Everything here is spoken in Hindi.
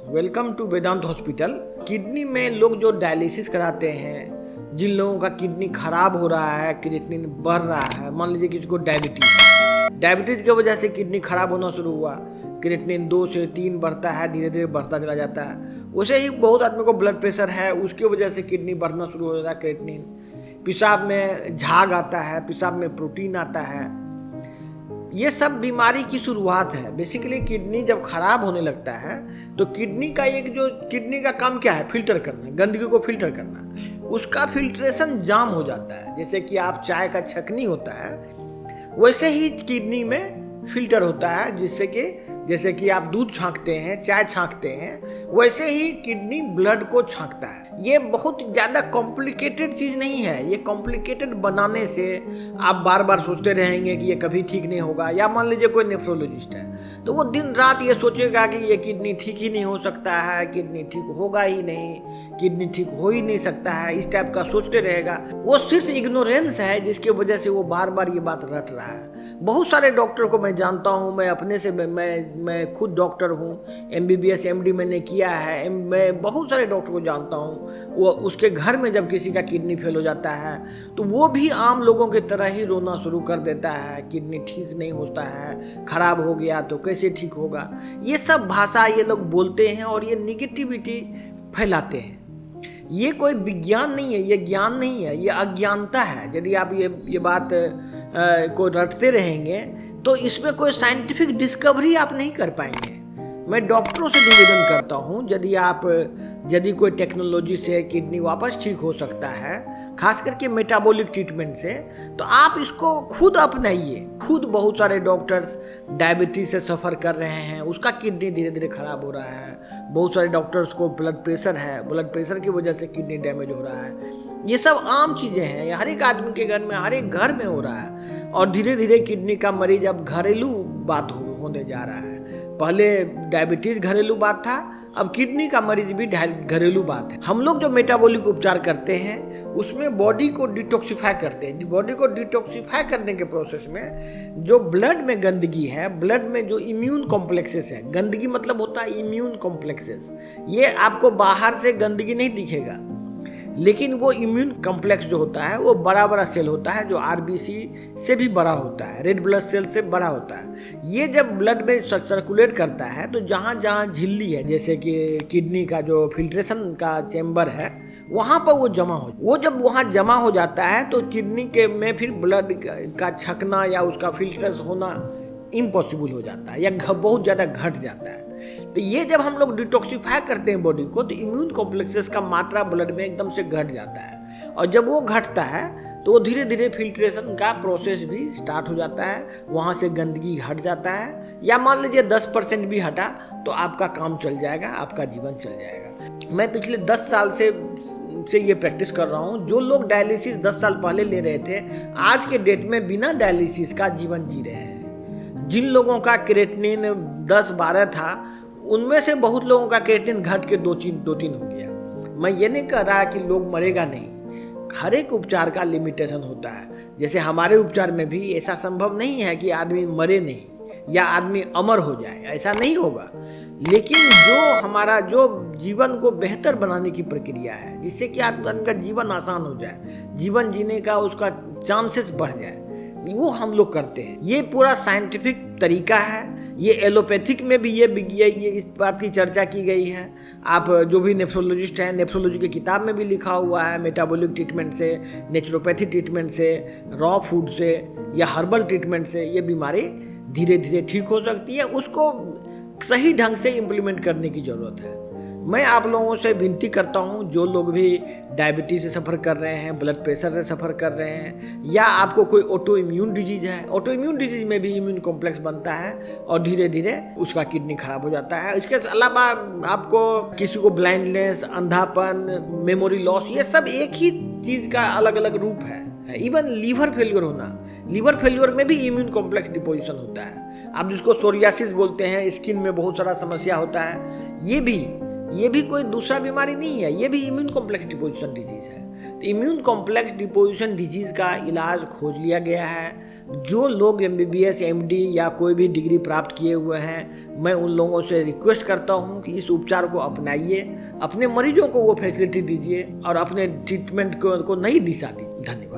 Welcome to Vedant hospital. Kidney में लोग जो डायलिसिस कराते हैं, जिन लोगों का किडनी खराब हो रहा है, क्रिएटिनिन बढ़ रहा है, मान लीजिए किसी को डायबिटीज की वजह से किडनी खराब होना शुरू हुआ, क्रिएटिनिन 2 से 3 बढ़ता है, धीरे धीरे बढ़ता चला जाता है। वैसे ही बहुत आदमी को ब्लड प्रेशर है, उसकी वजह से किडनी बढ़ना शुरू हो जाता है, क्रिएटिनिन। पेशाब में झाग आता है, पेशाब में प्रोटीन आता है। ये सब बीमारी की शुरुआत है। बेसिकली किडनी जब खराब होने लगता है तो किडनी का काम क्या है? फिल्टर करना, गंदगी को फिल्टर करना। उसका फिल्ट्रेशन जाम हो जाता है। जैसे कि आप चाय का छकनी होता है, वैसे ही किडनी में फिल्टर होता है, जैसे कि आप दूध छांकते हैं, चाय छांकते हैं, वैसे ही किडनी ब्लड को छांकता है। ये बहुत ज़्यादा कॉम्प्लिकेटेड चीज़ नहीं है। ये कॉम्प्लिकेटेड बनाने से आप बार बार सोचते रहेंगे कि ये कभी ठीक नहीं होगा। या मान लीजिए कोई नेफ्रोलॉजिस्ट है तो वो दिन रात ये सोचेगा कि ये किडनी ठीक ही नहीं हो सकता है, किडनी ठीक होगा ही नहीं, किडनी ठीक हो ही नहीं सकता है, इस टाइप का सोचते रहेगा। वो सिर्फ इग्नोरेंस है जिसकी वजह से वो बार बार ये बात रट रहा है। बहुत सारे डॉक्टर को मैं जानता हूँ, मैं अपने से मैं खुद डॉक्टर हूँ, MBBS MD मैंने किया है। मैं बहुत सारे डॉक्टर को जानता हूँ। वो उसके घर में जब किसी का किडनी फेल हो जाता है तो वो भी आम लोगों की तरह ही रोना शुरू कर देता है, किडनी ठीक नहीं होता है, खराब हो गया तो कैसे ठीक होगा। ये सब भाषा ये लोग बोलते हैं और ये निगेटिविटी फैलाते हैं। ये कोई विज्ञान नहीं है, ये ज्ञान नहीं है, ये अज्ञानता है। यदि आप ये बात को रटते रहेंगे तो इसमें कोई साइंटिफिक डिस्कवरी आप नहीं कर पाएंगे। मैं डॉक्टरों से निवेदन करता हूँ, यदि कोई टेक्नोलॉजी से किडनी वापस ठीक हो सकता है, खास करके मेटाबॉलिक ट्रीटमेंट से, तो आप इसको खुद अपनाइए। खुद बहुत सारे डॉक्टर्स डायबिटीज से सफ़र कर रहे हैं, उसका किडनी धीरे धीरे खराब हो रहा है। बहुत सारे डॉक्टर्स को ब्लड प्रेशर है, ब्लड प्रेशर की वजह से किडनी डैमेज हो रहा है। ये सब आम चीज़ें हैं, हर एक आदमी के घर में, हर एक घर में हो रहा है। और धीरे धीरे किडनी का मरीज अब घरेलू बात होने जा रहा है। पहले डायबिटीज घरेलू बात था, अब किडनी का मरीज भी घरेलू बात है। हम लोग जो मेटाबॉलिक उपचार करते हैं उसमें बॉडी को डिटॉक्सिफाई करते हैं। बॉडी को डिटॉक्सिफाई करने के प्रोसेस में जो ब्लड में गंदगी है, ब्लड में जो इम्यून कॉम्प्लेक्सेस है, गंदगी मतलब होता है इम्यून कॉम्प्लेक्सेस। ये आपको बाहर से गंदगी नहीं दिखेगा, लेकिन वो इम्यून कॉम्प्लेक्स जो होता है वो बड़ा सेल होता है, जो RBC से भी बड़ा होता है, रेड ब्लड सेल से बड़ा होता है। ये जब ब्लड में सर्कुलेट करता है तो जहाँ जहाँ झिल्ली है, जैसे कि किडनी का जो फिल्ट्रेशन का चैम्बर है, वहाँ पर वो जब वहाँ जमा हो जाता है तो किडनी के में फिर ब्लड का छकना या उसका फिल्टर होना इम्पॉसिबल हो जाता है, या बहुत ज़्यादा घट जाता है। तो ये जब हम लोग डिटॉक्सिफाई करते हैं बॉडी को, तो इम्यून कॉम्प्लेक्सेस का मात्रा ब्लड में एकदम से घट जाता है। और जब वो घटता है तो धीरे धीरे फिल्ट्रेशन का प्रोसेस भी स्टार्ट हो जाता है, वहाँ से गंदगी हट जाता है। या मान लीजिए 10% भी हटा तो आपका काम चल जाएगा, आपका जीवन चल जाएगा। मैं पिछले 10 साल से ये प्रैक्टिस कर रहा हूँ। जो लोग डायलिसिस 10 साल पहले ले रहे थे, आज के डेट में बिना डायलिसिस का जीवन जी रहे हैं। जिन लोगों का क्रिएटिनिन 10-12 था, उनमें से बहुत लोगों का क्रिएटिनिन घट के 2-3 हो गया। मैं ये नहीं कह रहा कि लोग मरेगा नहीं, हर एक उपचार का लिमिटेशन होता है। जैसे हमारे उपचार में भी ऐसा संभव नहीं है कि आदमी मरे नहीं या आदमी अमर हो जाए, ऐसा नहीं होगा। लेकिन जो जीवन को बेहतर बनाने की प्रक्रिया है, जिससे कि आदमी का जीवन आसान हो जाए, जीवन जीने का उसका चांसेस बढ़ जाए, वो हम लोग करते हैं। ये पूरा साइंटिफिक तरीका है। ये एलोपैथिक में भी ये इस बात की चर्चा की गई है। आप जो भी नेफ्रोलॉजिस्ट हैं, नेफ्रोलॉजी की किताब में भी लिखा हुआ है, मेटाबॉलिक ट्रीटमेंट से, नेचुरोपैथी ट्रीटमेंट से, रॉ फूड से या हर्बल ट्रीटमेंट से ये बीमारी धीरे धीरे ठीक हो सकती है। उसको सही ढंग से इम्प्लीमेंट करने की ज़रूरत है। मैं आप लोगों से विनती करता हूं, जो लोग भी डायबिटीज से सफ़र कर रहे हैं, ब्लड प्रेशर से सफ़र कर रहे हैं, या आपको कोई ऑटो इम्यून डिजीज है, ऑटो इम्यून डिजीज में भी इम्यून कॉम्प्लेक्स बनता है और धीरे धीरे उसका किडनी खराब हो जाता है। इसके अलावा आपको किसी को ब्लाइंडनेस, अंधापन, मेमोरी लॉस, ये सब एक ही चीज़ का अलग अलग रूप है। इवन लीवर फेल्योर होना, लीवर फेल्योर में भी इम्यून कॉम्प्लेक्स डिपोजिशन होता है। आप जिसको सोरियासिस बोलते हैं, स्किन में बहुत सारा समस्या होता है, ये भी ये भी कोई दूसरा बीमारी नहीं है, ये भी इम्यून कॉम्प्लेक्स डिपोजिशन डिजीज़ है। तो इम्यून कॉम्प्लेक्स डिपोजिशन डिजीज़ का इलाज खोज लिया गया है। जो लोग MBBS MD या कोई भी डिग्री प्राप्त किए हुए हैं, मैं उन लोगों से रिक्वेस्ट करता हूं कि इस उपचार को अपनाइए, अपने मरीजों को वो फैसिलिटी दीजिए और अपने ट्रीटमेंट को नई दिशा दीजिए। धन्यवाद।